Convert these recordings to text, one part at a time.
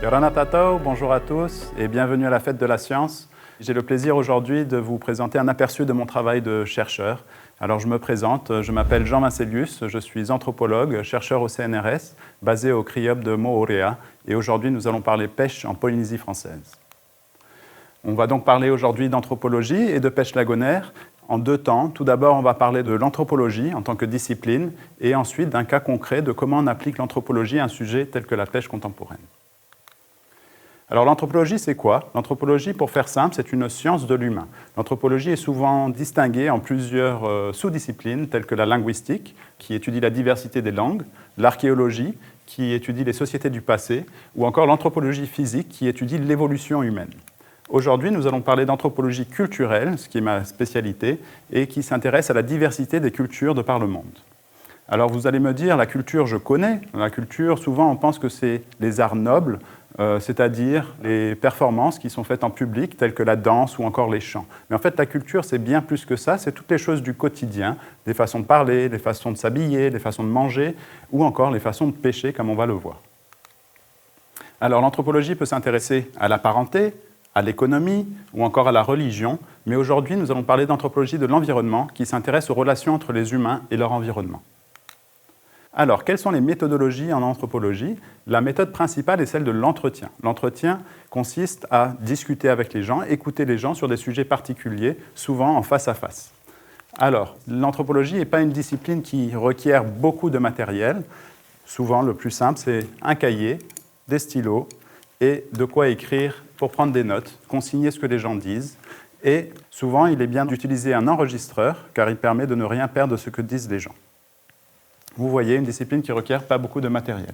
Yorana Tatao, bonjour à tous et bienvenue à la Fête de la Science. J'ai le plaisir aujourd'hui de vous présenter un aperçu de mon travail de chercheur. Alors je me présente, je m'appelle Jean Vincelius, je suis anthropologue, chercheur au CNRS, basé au CRIOP de Moorea et aujourd'hui nous allons parler pêche en Polynésie française. On va donc parler aujourd'hui d'anthropologie et de pêche lagonaire en deux temps. Tout d'abord, on va parler de l'anthropologie en tant que discipline et ensuite d'un cas concret de comment on applique l'anthropologie à un sujet tel que la pêche contemporaine. Alors l'anthropologie, c'est quoi? L'anthropologie, pour faire simple, c'est une science de l'humain. L'anthropologie est souvent distinguée en plusieurs sous-disciplines, telles que la linguistique, qui étudie la diversité des langues, l'archéologie, qui étudie les sociétés du passé, ou encore l'anthropologie physique, qui étudie l'évolution humaine. Aujourd'hui, nous allons parler d'anthropologie culturelle, ce qui est ma spécialité, et qui s'intéresse à la diversité des cultures de par le monde. Alors vous allez me dire, la culture, je connais. La culture, souvent, on pense que c'est les arts nobles, c'est-à-dire les performances qui sont faites en public, telles que la danse ou encore les chants. Mais en fait, la culture, c'est bien plus que ça, c'est toutes les choses du quotidien, les façons de parler, les façons de s'habiller, les façons de manger, ou encore les façons de pêcher, comme on va le voir. Alors l'anthropologie peut s'intéresser à la parenté, à l'économie ou encore à la religion, mais aujourd'hui, nous allons parler d'anthropologie de l'environnement qui s'intéresse aux relations entre les humains et leur environnement. Alors, quelles sont les méthodologies en anthropologie? La méthode principale est celle de l'entretien. L'entretien consiste à discuter avec les gens, écouter les gens sur des sujets particuliers, souvent en face à face. Alors, l'anthropologie n'est pas une discipline qui requiert beaucoup de matériel. Souvent, le plus simple, c'est un cahier, des stylos et de quoi écrire pour prendre des notes, consigner ce que les gens disent. Et souvent, il est bien d'utiliser un enregistreur, car il permet de ne rien perdre de ce que disent les gens. Vous voyez, une discipline qui ne requiert pas beaucoup de matériel.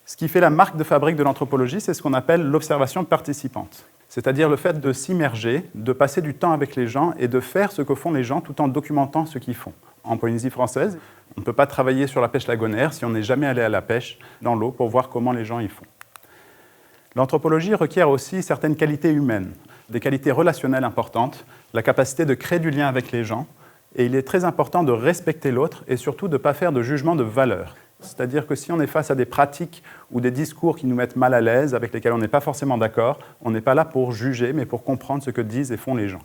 Ce qui fait la marque de fabrique de l'anthropologie, c'est ce qu'on appelle l'observation participante. C'est-à-dire le fait de s'immerger, de passer du temps avec les gens et de faire ce que font les gens tout en documentant ce qu'ils font. En Polynésie française, on ne peut pas travailler sur la pêche lagonaire si on n'est jamais allé à la pêche dans l'eau pour voir comment les gens y font. L'anthropologie requiert aussi certaines qualités humaines, des qualités relationnelles importantes, la capacité de créer du lien avec les gens, et il est très important de respecter l'autre et surtout de ne pas faire de jugement de valeur. C'est-à-dire que si on est face à des pratiques ou des discours qui nous mettent mal à l'aise, avec lesquels on n'est pas forcément d'accord, on n'est pas là pour juger, mais pour comprendre ce que disent et font les gens.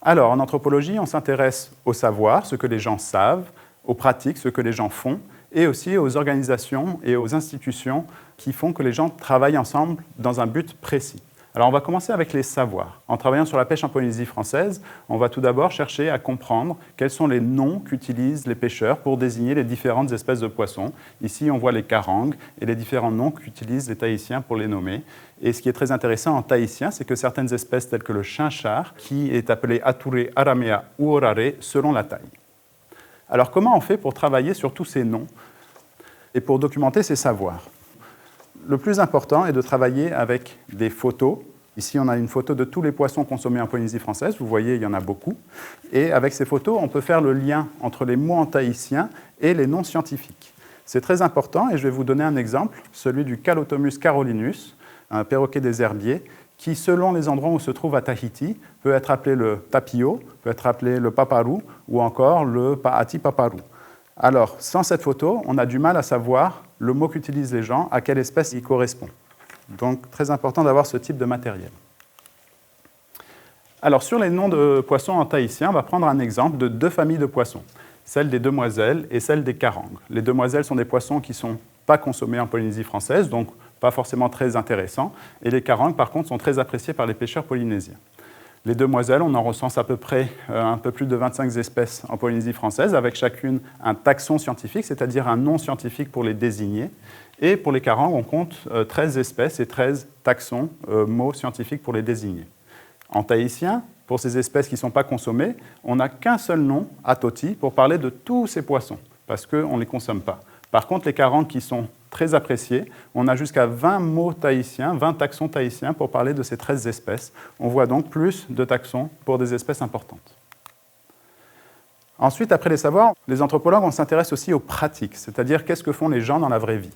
Alors, en anthropologie, on s'intéresse au savoir, ce que les gens savent, aux pratiques, ce que les gens font, et aussi aux organisations et aux institutions qui font que les gens travaillent ensemble dans un but précis. Alors on va commencer avec les savoirs. En travaillant sur la pêche en Polynésie française, on va tout d'abord chercher à comprendre quels sont les noms qu'utilisent les pêcheurs pour désigner les différentes espèces de poissons. Ici, on voit les carangues et les différents noms qu'utilisent les Tahitiens pour les nommer. Et ce qui est très intéressant en tahitien, c'est que certaines espèces telles que le chinchard, qui est appelé ature, aramea ou orare, selon la taille. Alors comment on fait pour travailler sur tous ces noms et pour documenter ces savoirs? Le plus important est de travailler avec des photos. Ici, on a une photo de tous les poissons consommés en Polynésie française. Vous voyez, il y en a beaucoup. Et avec ces photos, on peut faire le lien entre les mots en tahitien et les noms scientifiques. C'est très important et je vais vous donner un exemple, celui du Calotomus carolinus, un perroquet des herbiers, qui, selon les endroits où se trouve à Tahiti, peut être appelé le tapio, peut être appelé le paparu ou encore le paati paparu. Alors, sans cette photo, on a du mal à savoir le mot qu'utilisent les gens, à quelle espèce il correspond. Donc, très important d'avoir ce type de matériel. Alors, sur les noms de poissons en tahitien, on va prendre un exemple de deux familles de poissons, celle des demoiselles et celle des carangues. Les demoiselles sont des poissons qui ne sont pas consommés en Polynésie française, donc pas forcément très intéressants, et les carangues, par contre, sont très appréciées par les pêcheurs polynésiens. Les demoiselles, on en recense à peu près un peu plus de 25 espèces en Polynésie française, avec chacune un taxon scientifique, c'est-à-dire un nom scientifique pour les désigner. Et pour les carangues, on compte 13 espèces et 13 taxons, mots scientifiques pour les désigner. En tahitien, pour ces espèces qui ne sont pas consommées, on n'a qu'un seul nom, atoti, pour parler de tous ces poissons, parce qu'on ne les consomme pas. Par contre, les carangues qui sont très appréciés, on a jusqu'à 20 mots tahitiens, 20 taxons tahitiens pour parler de ces 13 espèces. On voit donc plus de taxons pour des espèces importantes. Ensuite, après les savoirs, les anthropologues, on s'intéresse aussi aux pratiques, c'est-à-dire qu'est-ce que font les gens dans la vraie vie.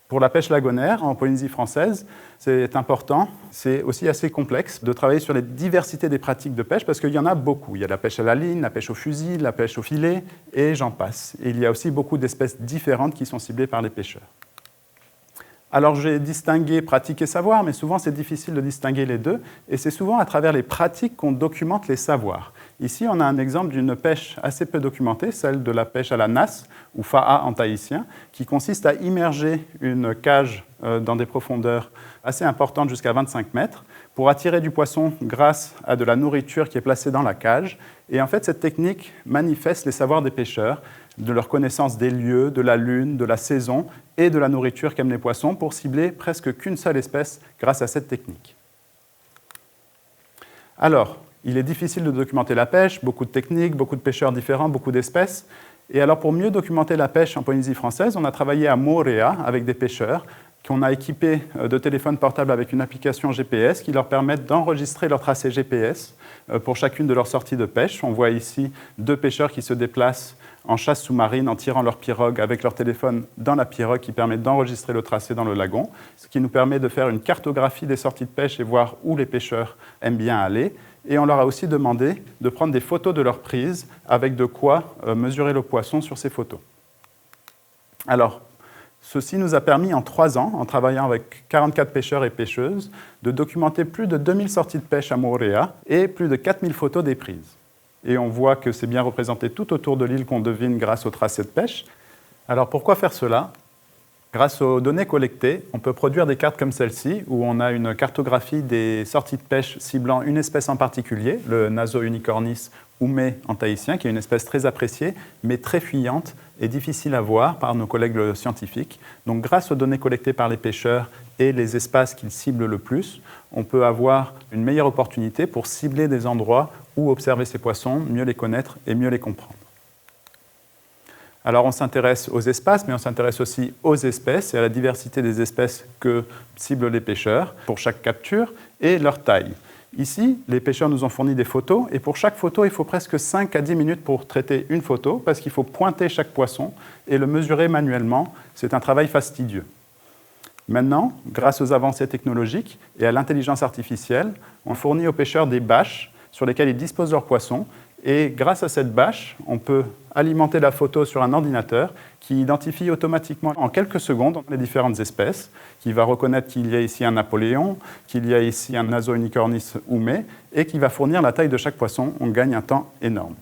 Pour la pêche lagonaire, en Polynésie française, c'est important, c'est aussi assez complexe de travailler sur les diversités des pratiques de pêche parce qu'il y en a beaucoup. Il y a la pêche à la ligne, la pêche au fusil, la pêche au filet, et j'en passe. Et il y a aussi beaucoup d'espèces différentes qui sont ciblées par les pêcheurs. Alors j'ai distingué pratique et savoir, mais souvent c'est difficile de distinguer les deux, et c'est souvent à travers les pratiques qu'on documente les savoirs. Ici, on a un exemple d'une pêche assez peu documentée, celle de la pêche à la nasse, ou fa'a en tahitien, qui consiste à immerger une cage dans des profondeurs assez importantes, jusqu'à 25 mètres, pour attirer du poisson grâce à de la nourriture qui est placée dans la cage. Et en fait, cette technique manifeste les savoirs des pêcheurs, de leur connaissance des lieux, de la lune, de la saison et de la nourriture qu'aiment les poissons, pour cibler presque qu'une seule espèce grâce à cette technique. Alors, il est difficile de documenter la pêche, beaucoup de techniques, beaucoup de pêcheurs différents, beaucoup d'espèces. Et alors, pour mieux documenter la pêche en Polynésie française, on a travaillé à Moorea avec des pêcheurs qu'on a équipés de téléphones portables avec une application GPS qui leur permet d'enregistrer leur tracé GPS pour chacune de leurs sorties de pêche. On voit ici 2 pêcheurs qui se déplacent en chasse sous-marine en tirant leur pirogue avec leur téléphone dans la pirogue qui permet d'enregistrer le tracé dans le lagon, ce qui nous permet de faire une cartographie des sorties de pêche et voir où les pêcheurs aiment bien aller. Et on leur a aussi demandé de prendre des photos de leurs prises avec de quoi mesurer le poisson sur ces photos. Alors, ceci nous a permis en 3 ans, en travaillant avec 44 pêcheurs et pêcheuses, de documenter plus de 2000 sorties de pêche à Moorea et plus de 4000 photos des prises. Et on voit que c'est bien représenté tout autour de l'île qu'on devine grâce au tracé de pêche. Alors pourquoi faire cela ? Grâce aux données collectées, on peut produire des cartes comme celle-ci, où on a une cartographie des sorties de pêche ciblant une espèce en particulier, le Naso-unicornis oumé en tahitien, qui est une espèce très appréciée, mais très fuyante et difficile à voir par nos collègues scientifiques. Donc grâce aux données collectées par les pêcheurs et les espaces qu'ils ciblent le plus, on peut avoir une meilleure opportunité pour cibler des endroits où observer ces poissons, mieux les connaître et mieux les comprendre. Alors on s'intéresse aux espaces, mais on s'intéresse aussi aux espèces et à la diversité des espèces que ciblent les pêcheurs pour chaque capture et leur taille. Ici, les pêcheurs nous ont fourni des photos, et pour chaque photo, il faut presque 5 à 10 minutes pour traiter une photo, parce qu'il faut pointer chaque poisson et le mesurer manuellement. C'est un travail fastidieux. Maintenant, grâce aux avancées technologiques et à l'intelligence artificielle, on fournit aux pêcheurs des bâches sur lesquelles ils disposent leurs poissons, et grâce à cette bâche, on peut alimenter la photo sur un ordinateur qui identifie automatiquement en quelques secondes les différentes espèces, qui va reconnaître qu'il y a ici un Napoléon, qu'il y a ici un Naso-unicornis oumé, et qui va fournir la taille de chaque poisson. On gagne un temps énorme.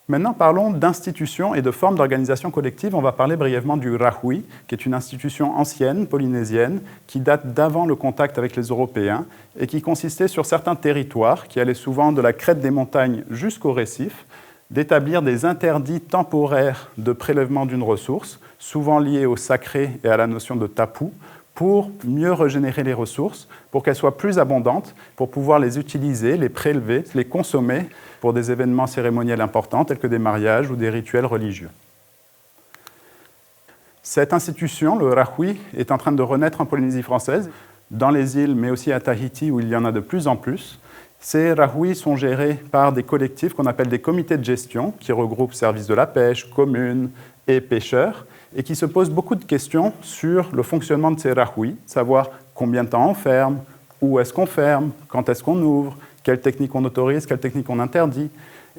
Maintenant, parlons d'institutions et de formes d'organisation collective. On va parler brièvement du Rahui, qui est une institution ancienne, polynésienne, qui date d'avant le contact avec les Européens et qui consistait sur certains territoires, qui allaient souvent de la crête des montagnes jusqu'au récif, d'établir des interdits temporaires de prélèvement d'une ressource, souvent liés au sacré et à la notion de tapu, pour mieux régénérer les ressources, pour qu'elles soient plus abondantes, pour pouvoir les utiliser, les prélever, les consommer pour des événements cérémoniels importants tels que des mariages ou des rituels religieux. Cette institution, le Rahui, est en train de renaître en Polynésie française, dans les îles, mais aussi à Tahiti où il y en a de plus en plus. Ces Rahui sont gérés par des collectifs qu'on appelle des comités de gestion, qui regroupent services de la pêche, communes et pêcheurs, et qui se posent beaucoup de questions sur le fonctionnement de ces Rahui, savoir combien de temps on ferme, où est-ce qu'on ferme, quand est-ce qu'on ouvre, quelles techniques on autorise, quelles techniques on interdit.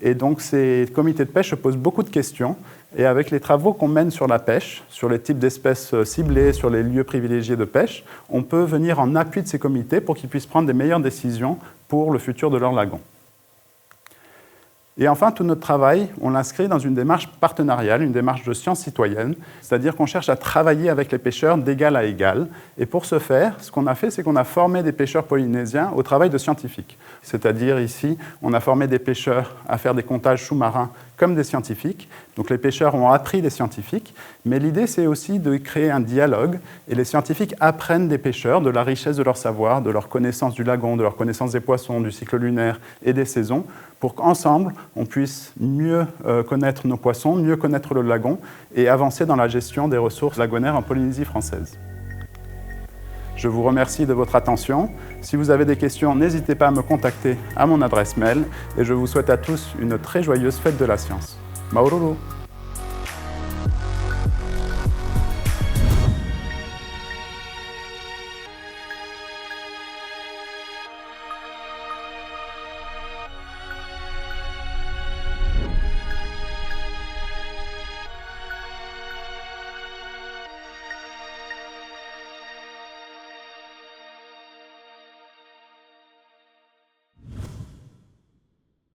Et donc ces comités de pêche se posent beaucoup de questions, et avec les travaux qu'on mène sur la pêche, sur les types d'espèces ciblées, sur les lieux privilégiés de pêche, on peut venir en appui de ces comités pour qu'ils puissent prendre des meilleures décisions pour le futur de leur lagon. Et enfin, tout notre travail, on l'inscrit dans une démarche partenariale, une démarche de science citoyenne, c'est-à-dire qu'on cherche à travailler avec les pêcheurs d'égal à égal. Et pour ce faire, ce qu'on a fait, c'est qu'on a formé des pêcheurs polynésiens au travail de scientifiques. C'est-à-dire ici, on a formé des pêcheurs à faire des comptages sous-marins comme des scientifiques. Donc les pêcheurs ont appris des scientifiques, mais l'idée c'est aussi de créer un dialogue, et les scientifiques apprennent des pêcheurs de la richesse de leur savoir, de leur connaissance du lagon, de leur connaissance des poissons, du cycle lunaire et des saisons, pour qu'ensemble on puisse mieux connaître nos poissons, mieux connaître le lagon et avancer dans la gestion des ressources lagonaires en Polynésie française. Je vous remercie de votre attention. Si vous avez des questions, n'hésitez pas à me contacter à mon adresse mail, et je vous souhaite à tous une très joyeuse fête de la science. Maururu!